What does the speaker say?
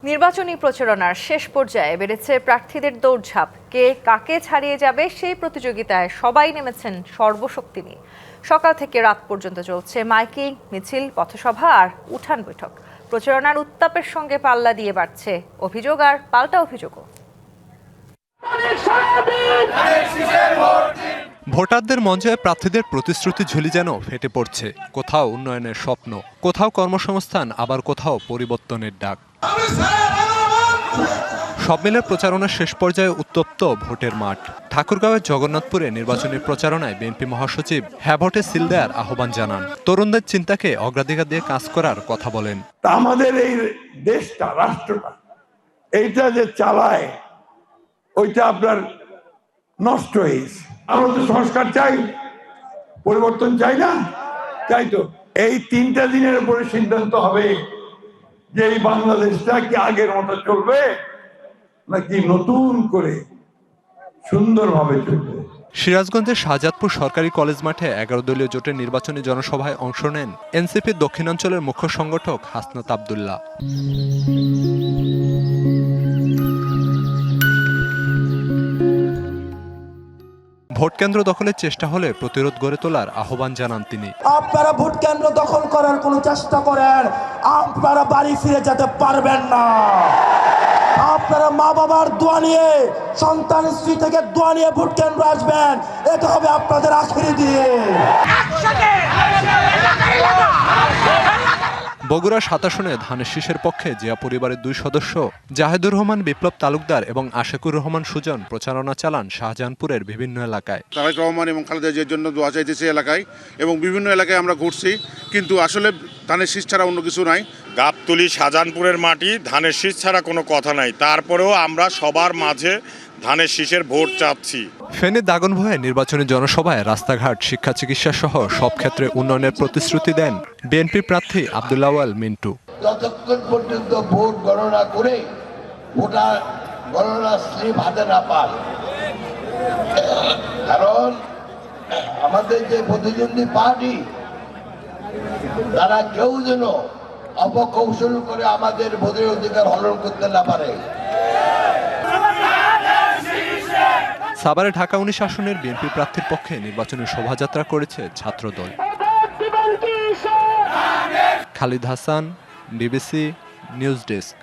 নির্বাচনী প্রচারণার শেষ পর্যায়ে বেড়েছে প্রার্থীদের দৌড়ঝাঁপ। কে কাকে ছাড়িয়ে যাবে সেই প্রতিযোগিতায় সবাই নেমেছেন সর্বশক্তি নিয়ে। সকাল থেকে রাত পর্যন্ত চলছে মাইকিং, মিছিল, পথসভা আর উঠান বৈঠক। প্রচারণার উত্তাপের সঙ্গে পাল্লা দিয়ে বাড়ছে অভিযোগ আর পাল্টা অভিযোগও। ভোটারদের মঞ্চে প্রার্থীদের প্রতিশ্রুতি ঝুলি যেন ফেটে পড়ছে। কোথাও উন্নয়নের স্বপ্ন, কোথাও কর্মসংস্থান, আবার কোথাও পরিবর্তনের ডাক। সব মিলে প্রচারণার শেষ পর্যায়ে উত্তপ্ত ভোটের মাঠ। ঠাকুরগাঁওয়ের জগন্নাথপুরে নির্বাচনী প্রচারণায় বিএনপি মহাসচিব হ্যাঁ ভোটে সিল দেওয়ার আহ্বান জানান। তরুণদের চিন্তাকে অগ্রাধিকার দিয়ে কাজ করার কথা বলেন। আমাদের এই দেশটা, রাষ্ট্রটা, এইটা যে চালায় ওইটা আপনার নষ্ট হয়েছে। আমরা তো সংস্কার চাই, পরিবর্তন চাই না, তাই তো এই 3টা দিনের উপরে সিদ্ধান্ত হবে যে এই বাংলাদেশটা কি আগের মতো চলবে নাকি নতুন করে সুন্দরভাবে চলবে। সিরাজগঞ্জের শাহজাদপুর সরকারি কলেজ মাঠে 11 দলীয় জোটের নির্বাচনী জনসভায় অংশ নেন এনসিপির দক্ষিণাঞ্চলের মুখ্য সংগঠক হাসনাত আব্দুল্লাহ। ভোট কেন্দ্র দখলের চেষ্টা হলে প্রতিরোধ গড়ে তোলার আহ্বান জানান তিনি। আপনারা ভোট কেন্দ্র দখল করার কোনো চেষ্টা করেন, আপনারা বাড়ি ফিরে যেতে পারবেন না। আপনারা মা বাবার দোয়া নিয়ে, সন্তান স্ত্রী থেকে দোয়া নিয়ে ভোট কেন্দ্র আসবেন, এটা হবে আপনাদের আখেরি দিন। বগুড়া 7 আসনে ধানের শীষের পক্ষে জিয়া পরিবারের 2 সদস্য জাহেদুর রহমান বিপ্লব তালুকদার এবং আশিকুর রহমান সুজন প্রচারণা চালান শাহজাহানপুরের বিভিন্ন এলাকায়। তারেক রহমান এবং খালেদা জিয়ার জন্য দোয়া চাইতেছে এলাকায়, এবং বিভিন্ন এলাকায় আমরা ঘুরছি, কিন্তু আসলে ধানের শীষ ছাড়া অন্য কিছু নাই। গাবতলী শাহজাহানপুরের মাটি, ধানের শীষ ছাড়া কোনো কথা নাই। তারপরেও আমরা সবার মাঝে ধানের শীষের ভোট চাচ্ছি। ফেনী দাগনভূঞায় নির্বাচনী জনসভায় রাস্তাঘাট, শিক্ষা, চিকিৎসা সহ সব ক্ষেত্রে উন্নয়নের প্রতিশ্রুতি দেন বিএনপি প্রার্থী আব্দুল আওয়াল মিন্টু। যতক্ষণ পর্যন্ত ভোট গণনা করে ভোটার গণনা স্লিপ হাতে না পান, কারণ আমাদের যে প্রতিদ্বন্দ্বী পার্টি তারা কেউ যেন অপকৌশল করে আমাদের ভোটের অধিকার হরণ করতে না পারে। সাভারে ঢাকা 19 আসনের বিএনপি প্রার্থীর পক্ষে নির্বাচনী শোভাযাত্রা করেছে Chhatra Dal. Khalid Hasan, DBC news desk.